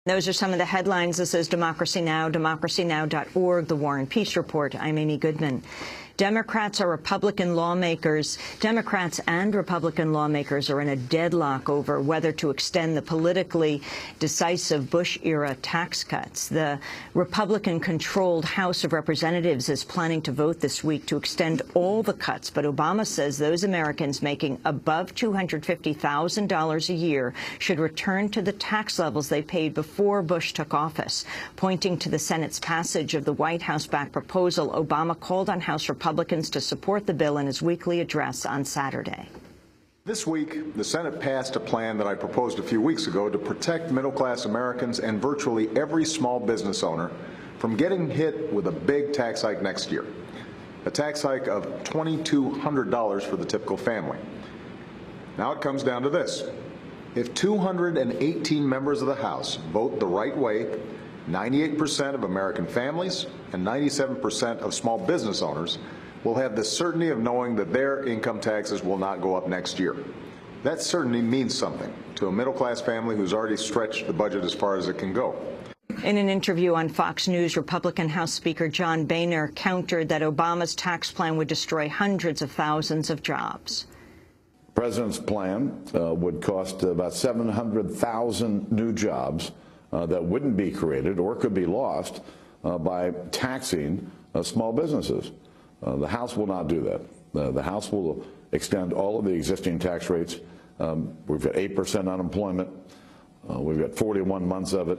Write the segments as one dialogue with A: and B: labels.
A: Those are some of the headlines. This is Democracy Now!, democracynow.org, The War and Peace Report. I'm Amy Goodman. Democrats and Republican lawmakers are in a deadlock over whether to extend the politically decisive Bush-era tax cuts. The Republican-controlled House of Representatives is planning to vote this week to extend all the cuts, but Obama says those Americans making above $250,000 a year should return to the tax levels they paid before Bush took office. Pointing to the Senate's passage of the White House-backed proposal, Obama called on House Republicans to support the bill in his weekly address on Saturday.
B: This week, the Senate passed a plan that I proposed a few weeks ago to protect middle-class Americans and virtually every small business owner from getting hit with a big tax hike next year, a tax hike of $2,200 for the typical family. Now it comes down to this. If 218 members of the House vote the right way, 98% of American families and 97% of small business owners will have the certainty of knowing that their income taxes will not go up next year. That certainty means something to a middle-class family who's already stretched the budget as far as it can go.
A: In an interview on Fox News, Republican House Speaker John Boehner countered that Obama's tax plan would destroy hundreds of thousands of jobs.
C: The president's plan would cost about 700,000 new jobs that wouldn't be created or could be lost by taxing small businesses. The House will not do that. The House will extend all of the existing tax rates. We've got 8% unemployment. We've got 41 months of it.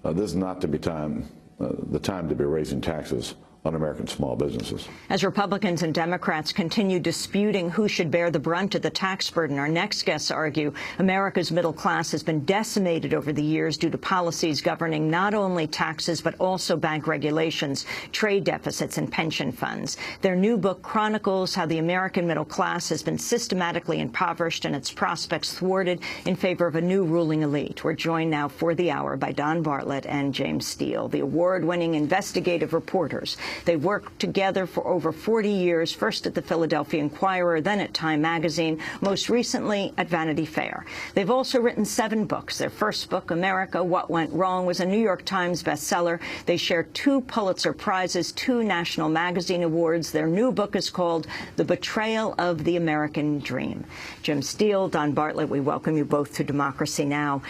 C: This is not the time to be raising taxes on American small businesses.
A: As Republicans and Democrats continue disputing who should bear the brunt of the tax burden, our next guests argue America's middle class has been decimated over the years due to policies governing not only taxes but also bank regulations, trade deficits, and pension funds. Their new book chronicles how the American middle class has been systematically impoverished and its prospects thwarted in favor of a new ruling elite. We're joined now for the hour by Don Barlett and James Steele, the award-winning investigative reporters. They've worked together for over 40 years, first at the Philadelphia Inquirer, then at Time Magazine, most recently at Vanity Fair. They've also written 7 books. Their first book, America, What Went Wrong, was a New York Times bestseller. They share 2 Pulitzer Prizes, 2 National Magazine Awards. Their new book is called The Betrayal of the American Dream. Jim Steele, Don Bartlett, we welcome you both to Democracy Now!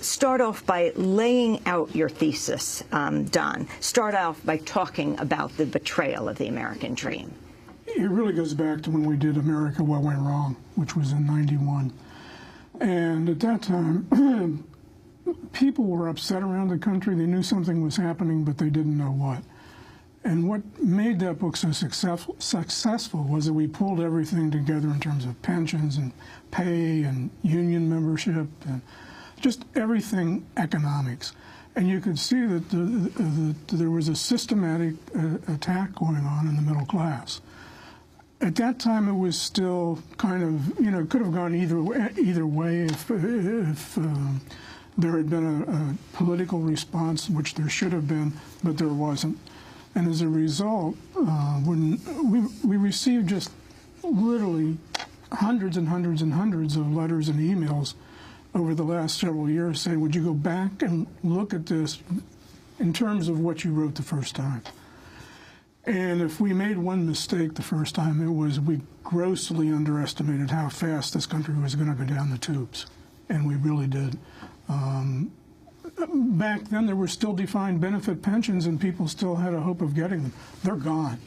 A: Start off by laying out your thesis, Don. Start off by talking about the betrayal of the American dream.
D: It really goes back to when we did America, What Went Wrong, which was in '91. And at that time, people were upset around the country. They knew something was happening, but they didn't know what. And what made that book so successful was that we pulled everything together in terms of pensions and pay and union membership and just everything economics. And you could see that there was a systematic attack going on in the middle class. At that time, it was still kind of, it could have gone either way if there had been a political response, which there should have been, but there wasn't. And as a result, when we received just literally hundreds and hundreds and hundreds of letters and emails over the last several years saying, would you go back and look at this in terms of what you wrote the first time? And if we made one mistake the first time, it was we grossly underestimated how fast this country was going to go down the tubes. And we really did. Back then, there were still defined benefit pensions, and people still had a hope of getting them. They're gone.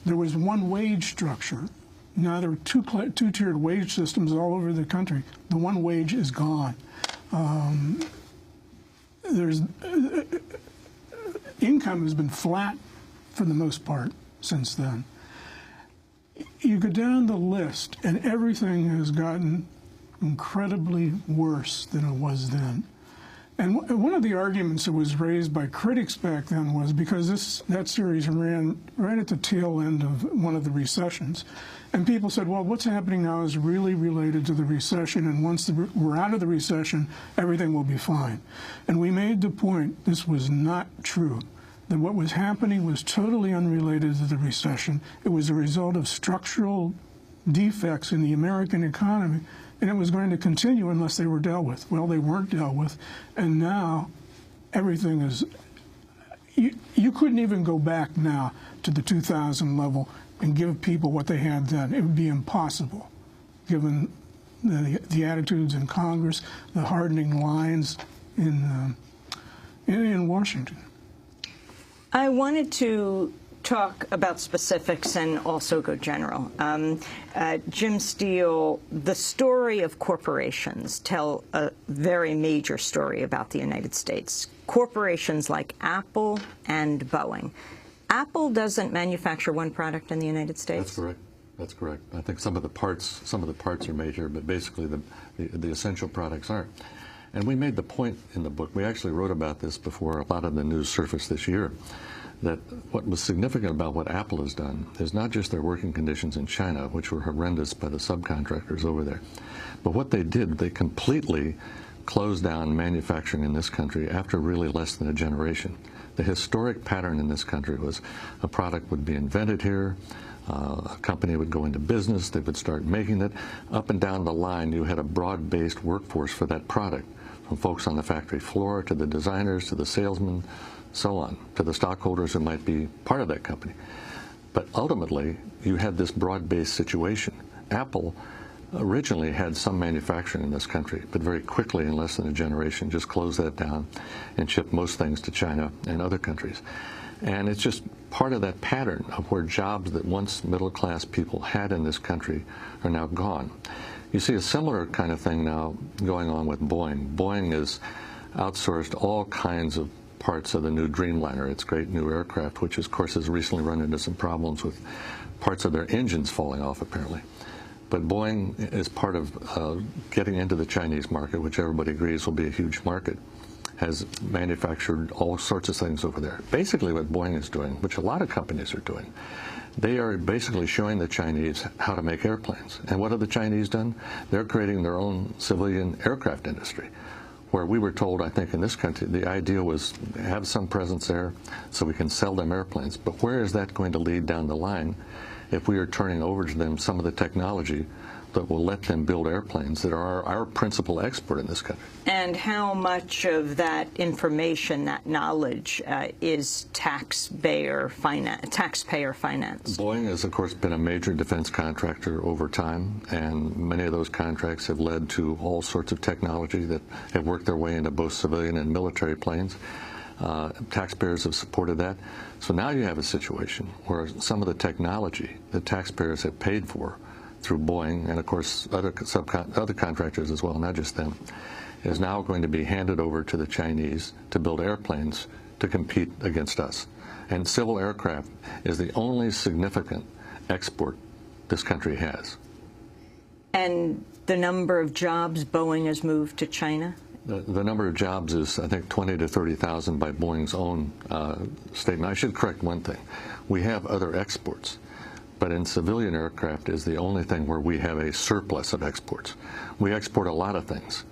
D: There was one wage structure. Now there are two-tiered wage systems all over the country. The one wage is gone. Income has been flat for the most part since then. You go down the list, and everything has gotten incredibly worse than it was then. And one of the arguments that was raised by critics back then was because that series ran right at the tail end of one of the recessions. And people said, well, what's happening now is really related to the recession, and once we're out of the recession, everything will be fine. And we made the point this was not true, that what was happening was totally unrelated to the recession. It was a result of structural defects in the American economy, and it was going to continue unless they were dealt with. Well, they weren't dealt with, and now everything is, you couldn't even go back now to the 2000 level and give people what they had then. It would be impossible, given the attitudes in Congress, the hardening lines in Washington.
A: I wanted to talk about specifics and also go general. Jim Steele, the story of corporations tell a very major story about the United States. Corporations like Apple and Boeing. Apple doesn't manufacture one product in the United States?
E: That's correct. That's correct. I think some of the parts are major, but basically the essential products aren't. And we made the point in the book, we actually wrote about this before a lot of the news surfaced this year, that what was significant about what Apple has done is not just their working conditions in China, which were horrendous by the subcontractors over there, but what they did, they completely closed down manufacturing in this country after really less than a generation. The historic pattern in this country was a product would be invented here, a company would go into business, they would start making it. Up and down the line, you had a broad-based workforce for that product, from folks on the factory floor to the designers to the salesmen, so on, to the stockholders who might be part of that company. But ultimately, you had this broad-based situation. Apple originally had some manufacturing in this country, but very quickly, in less than a generation, just closed that down and shipped most things to China and other countries. And it's just part of that pattern of where jobs that once middle-class people had in this country are now gone. You see a similar kind of thing now going on with Boeing. Boeing has outsourced all kinds of parts of the new Dreamliner, its great new aircraft, which of course has recently run into some problems with parts of their engines falling off, apparently. But Boeing is part of getting into the Chinese market, which everybody agrees will be a huge market, has manufactured all sorts of things over there. Basically what Boeing is doing, which a lot of companies are doing, they are basically showing the Chinese how to make airplanes. And what have the Chinese done? They're creating their own civilian aircraft industry, where we were told, I think in this country, the idea was have some presence there so we can sell them airplanes. But where is that going to lead down the line if we are turning over to them some of the technology that will let them build airplanes that are our principal export in this country?
A: And how much of that information, that knowledge, is taxpayer financed? Boeing
E: has, of course, been a major defense contractor over time, and many of those contracts have led to all sorts of technology that have worked their way into both civilian and military planes. Taxpayers have supported that. So now you have a situation where some of the technology that taxpayers have paid for through Boeing, and of course other contractors as well, not just them, is now going to be handed over to the Chinese to build airplanes to compete against us. And civil aircraft is the only significant export this country has. And
A: the number of jobs Boeing has moved to China?
E: The number of jobs is, I think, 20 to 30,000 by Boeing's own statement. I should correct one thing. We have other exports, but in civilian aircraft is the only thing where we have a surplus of exports. We export a lot of things,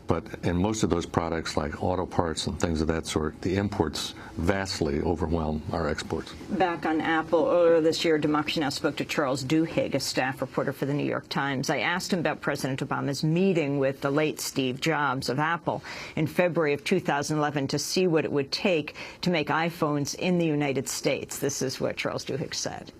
E: but in most of those products, like auto parts and things of that sort, the imports vastly overwhelm our exports.
A: Back on Apple, earlier this year, Democracy Now! Spoke to Charles Duhigg, a staff reporter for the New York Times. I asked him about President Obama's meeting with the late Steve Jobs of Apple in February of 2011 to see what it would take to make iPhones in the United States. This is what Charles Duhigg said.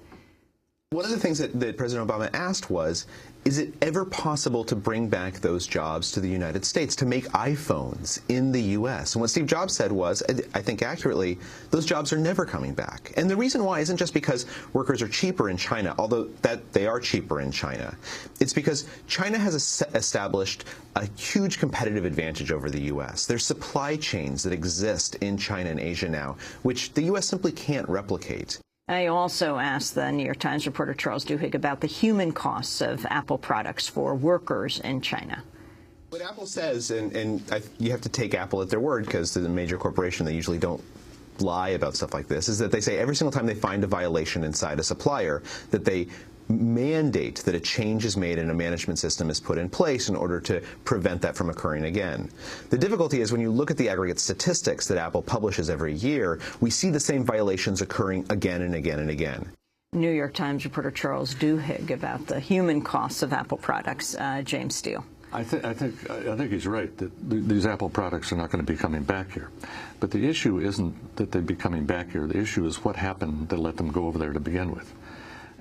F: One of the things that President Obama asked was, is it ever possible to bring back those jobs to the United States, to make iPhones in the U.S.? And what Steve Jobs said was, I think accurately, those jobs are never coming back. And the reason why isn't just because workers are cheaper in China, although they are cheaper in China. It's because China has established a huge competitive advantage over the U.S. There's supply chains that exist in China and Asia now, which the U.S. simply can't replicate.
A: I also asked the New York Times reporter Charles Duhigg about the human costs of Apple products for workers in China.
F: What Apple says, and you have to take Apple at their word because they're a major corporation, they usually don't lie about stuff like this, is that they say every single time they find a violation inside a supplier, that they mandate that a change is made and a management system is put in place in order to prevent that from occurring again. The difficulty is when you look at the aggregate statistics that Apple publishes every year, we see the same violations occurring again and again and again.
A: New York Times reporter Charles Duhigg about the human costs of Apple products. James Steele.
E: I think he's right that these Apple products are not going to be coming back here. But the issue isn't that they'd be coming back here. The issue is what happened to let them go over there to begin with.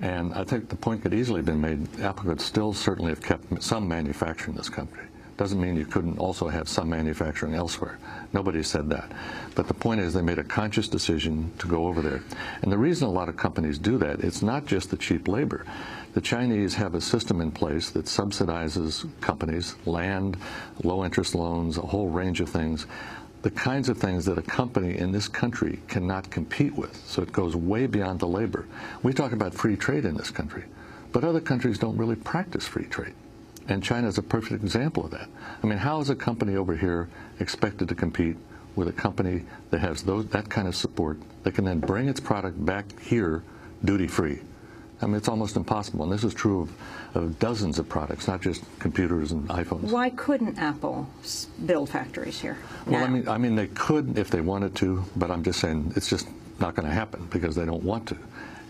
E: And I think the point could easily have been made, Apple could still certainly have kept some manufacturing in this country. Doesn't mean you couldn't also have some manufacturing elsewhere. Nobody said that. But the point is they made a conscious decision to go over there. And the reason a lot of companies do that, it's not just the cheap labor. The Chinese have a system in place that subsidizes companies, land, low-interest loans, a whole range of things, the kinds of things that a company in this country cannot compete with. So it goes way beyond the labor. We talk about free trade in this country, but other countries don't really practice free trade. And China is a perfect example of that. I mean, how is a company over here expected to compete with a company that has that kind of support that can then bring its product back here duty-free? I mean, it's almost impossible. And this is true of dozens of products, not just computers and iPhones.
A: Why couldn't Apple build factories here
E: Well,
A: now?
E: I mean, they could if they wanted to, but I'm just saying it's just not going to happen because they don't want to.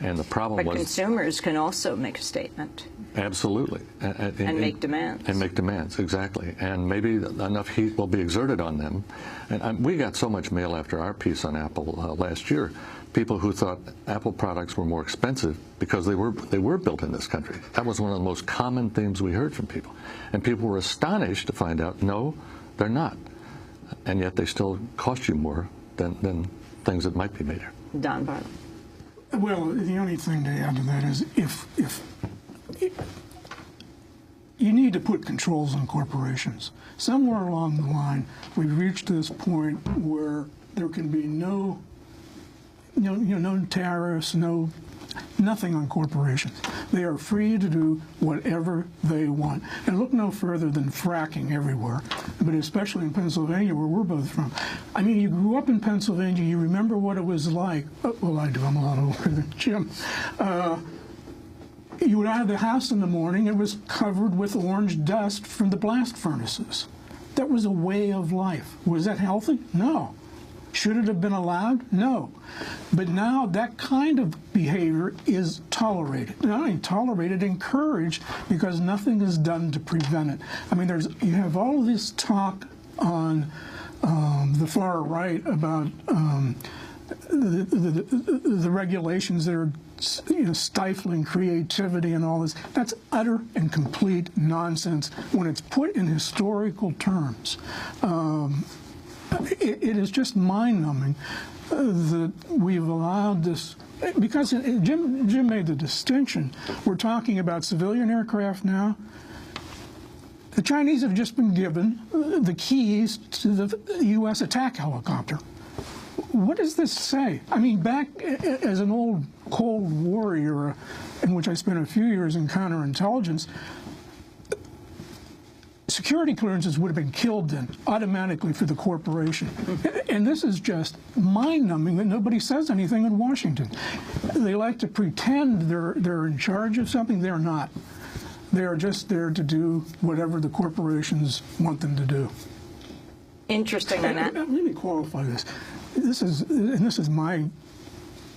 E: And the problem
A: But
E: was
A: consumers can also make a statement.
E: Absolutely.
A: And make demands.
E: And make demands, exactly. And maybe enough heat will be exerted on them. And we got so much mail after our piece on Apple last year. People who thought Apple products were more expensive because they were built in this country. That was one of the most common themes we heard from people. And people were astonished to find out, no, they're not. And yet they still cost you more than things that might be made here.
A: Don Barlett.
D: Well, the only thing to add to that is if you need to put controls on corporations. Somewhere along the line, we've reached this point where there can be no tariffs, nothing on corporations. They are free to do whatever they want. And look no further than fracking everywhere, but especially in Pennsylvania, where we're both from. I mean, you grew up in Pennsylvania, you remember what it was like. Well, I do, I'm a lot older than Jim. You would out of the house in the morning, it was covered with orange dust from the blast furnaces. That was a way of life. Was that healthy? No. Should it have been allowed? No. But now that kind of behavior is tolerated. Not only tolerated, encouraged, because nothing is done to prevent it. I mean, you have all of this talk on the far right about the regulations that are stifling creativity and all this. That's utter and complete nonsense when it's put in historical terms. It is just mind-numbing that we've allowed this, because Jim made the distinction. We're talking about civilian aircraft now. The Chinese have just been given the keys to the U.S. attack helicopter. What does this say? I mean, back as an old Cold War era, in which I spent a few years in counterintelligence, security clearances would have been killed then, automatically for the corporation. And this is just mind-numbing that nobody says anything in Washington. They like to pretend they're in charge of something. They're not. They're just there to do whatever the corporations want them to do.
A: Interesting.
D: Let me qualify this. This is my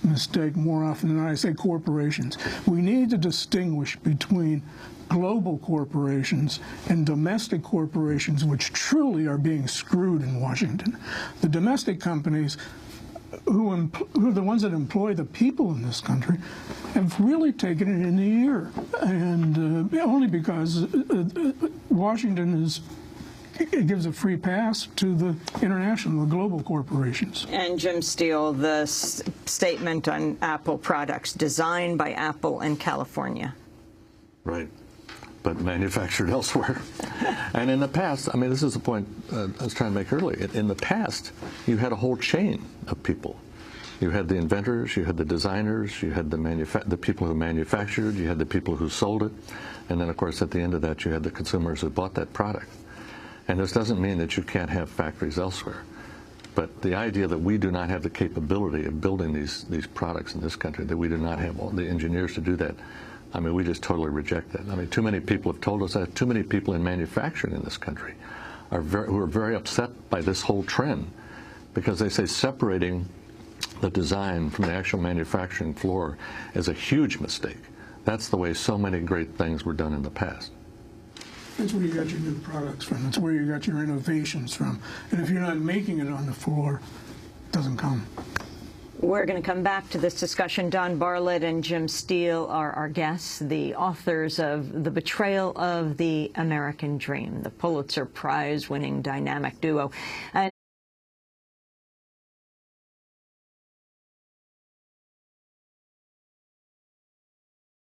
D: mistake more often than not. I say corporations. We need to distinguish between global corporations and domestic corporations, which truly are being screwed in Washington. The domestic companies, who are the ones that employ the people in this country, have really taken it in the ear, and only because Washington it gives a free pass to the international, the global corporations.
A: And Jim Steele, the statement on Apple products, designed by Apple in California.
E: Right. But manufactured elsewhere. And in the past, I mean, this is the point I was trying to make earlier. In the past, you had a whole chain of people. You had the inventors, you had the designers, you had the people who manufactured, you had the people who sold it, and then, of course, at the end of that, you had the consumers who bought that product. And this doesn't mean that you can't have factories elsewhere. But the idea that we do not have the capability of building these products in this country, that we do not have all the engineers to do that, I mean, we just totally reject that. I mean, too many people have told us that. Too many people in manufacturing in this country who are very upset by this whole trend, because they say separating the design from the actual manufacturing floor is a huge mistake. That's the way so many great things were done in the past.
D: That's where you got your new products from. That's where you got your innovations from. And if you're not making it on the floor, it doesn't come.
A: We're going to come back to this discussion. Don Barlett and Jim Steele are our guests, the authors of The Betrayal of the American Dream, the Pulitzer Prize-winning dynamic duo.